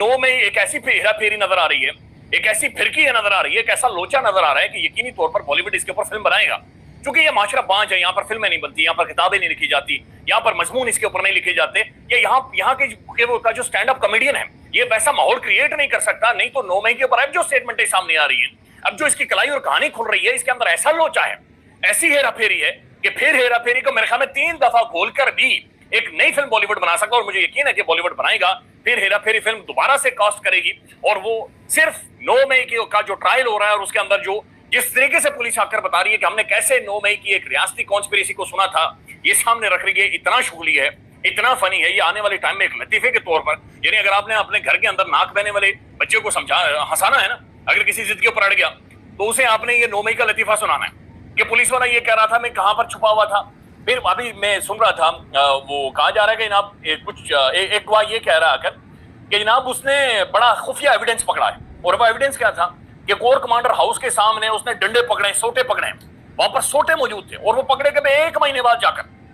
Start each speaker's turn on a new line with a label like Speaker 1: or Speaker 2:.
Speaker 1: तो में एक ऐसी हेरा फेरी नजर आ रही है, एक ऐसी फिरकी नजर आ रही है, एक ऐसा लोचा नजर आ रहा है कि यकीनी तौर पर बॉलीवुड इसके ऊपर फिल्म बनाएगा। क्योंकि ये माशरा बांझ है, यहाँ पर फिल्में नहीं बनती, यहाँ पर किताबें नहीं लिखी जाती, यहाँ पर मजमून इसके ऊपर नहीं लिखे जाते। ये यहाँ के वो का जो स्टैंड अप कॉमेडियन है ये वैसा माहौल क्रिएट नहीं कर सकता। नहीं तो 9 मई के ऊपर अब जो स्टेटमेंटें सामने आ रही है, अब जो इसकी कलाई और कहानी खुल रही है, इसके अंदर ऐसा लोचा है, ऐसी हेरा फेरी है कि फिर हेरा फेरी को मेरे ख्याल में 3 दफा खोलकर भी एक नई फिल्म बॉलीवुड बना सकता है। और मुझे यकीन है कि बॉलीवुड बनाएगा, फिर हेरा फेरी फिल्म दोबारा से कास्ट करेगी और वो सिर्फ 9 मई का जो ट्रायल हो रहा है और उसके अंदर जो जिस तरीके से पुलिस आकर बता रही है कि हमने कैसे 9 मई की एक रियासती कॉन्स्पिरेसी को सुना था, ये सामने रख रही है। इतना शुगली है, इतना फनी है, ये आने वाले टाइम में एक लतीफे के तौर पर, यानी अगर आपने अपने घर के अंदर नाक बहने वाले बच्चे को हंसाना है ना, अगर किसी जिद के ऊपर अड़ गया तो उसे आपने ये 9 मई का लतीफा सुनाना है कि पुलिस वाला ये कह रहा था मैं कहां पर छुपा हुआ था। फिर अभी मैं सुन रहा था वो कहा जा रहा है कि जनाब एक गवाह ये कह रहा आकर कि जनाब उसने बड़ा खुफिया एविडेंस पकड़ा है। और वो एविडेंस क्या था कि कोर कमांडर हाउस के सामने उसने डंडे पकड़े, सोटे पकड़े, वहां पर सोटे मौजूद थे और वो पकड़े के 1 महीने बाद जाकर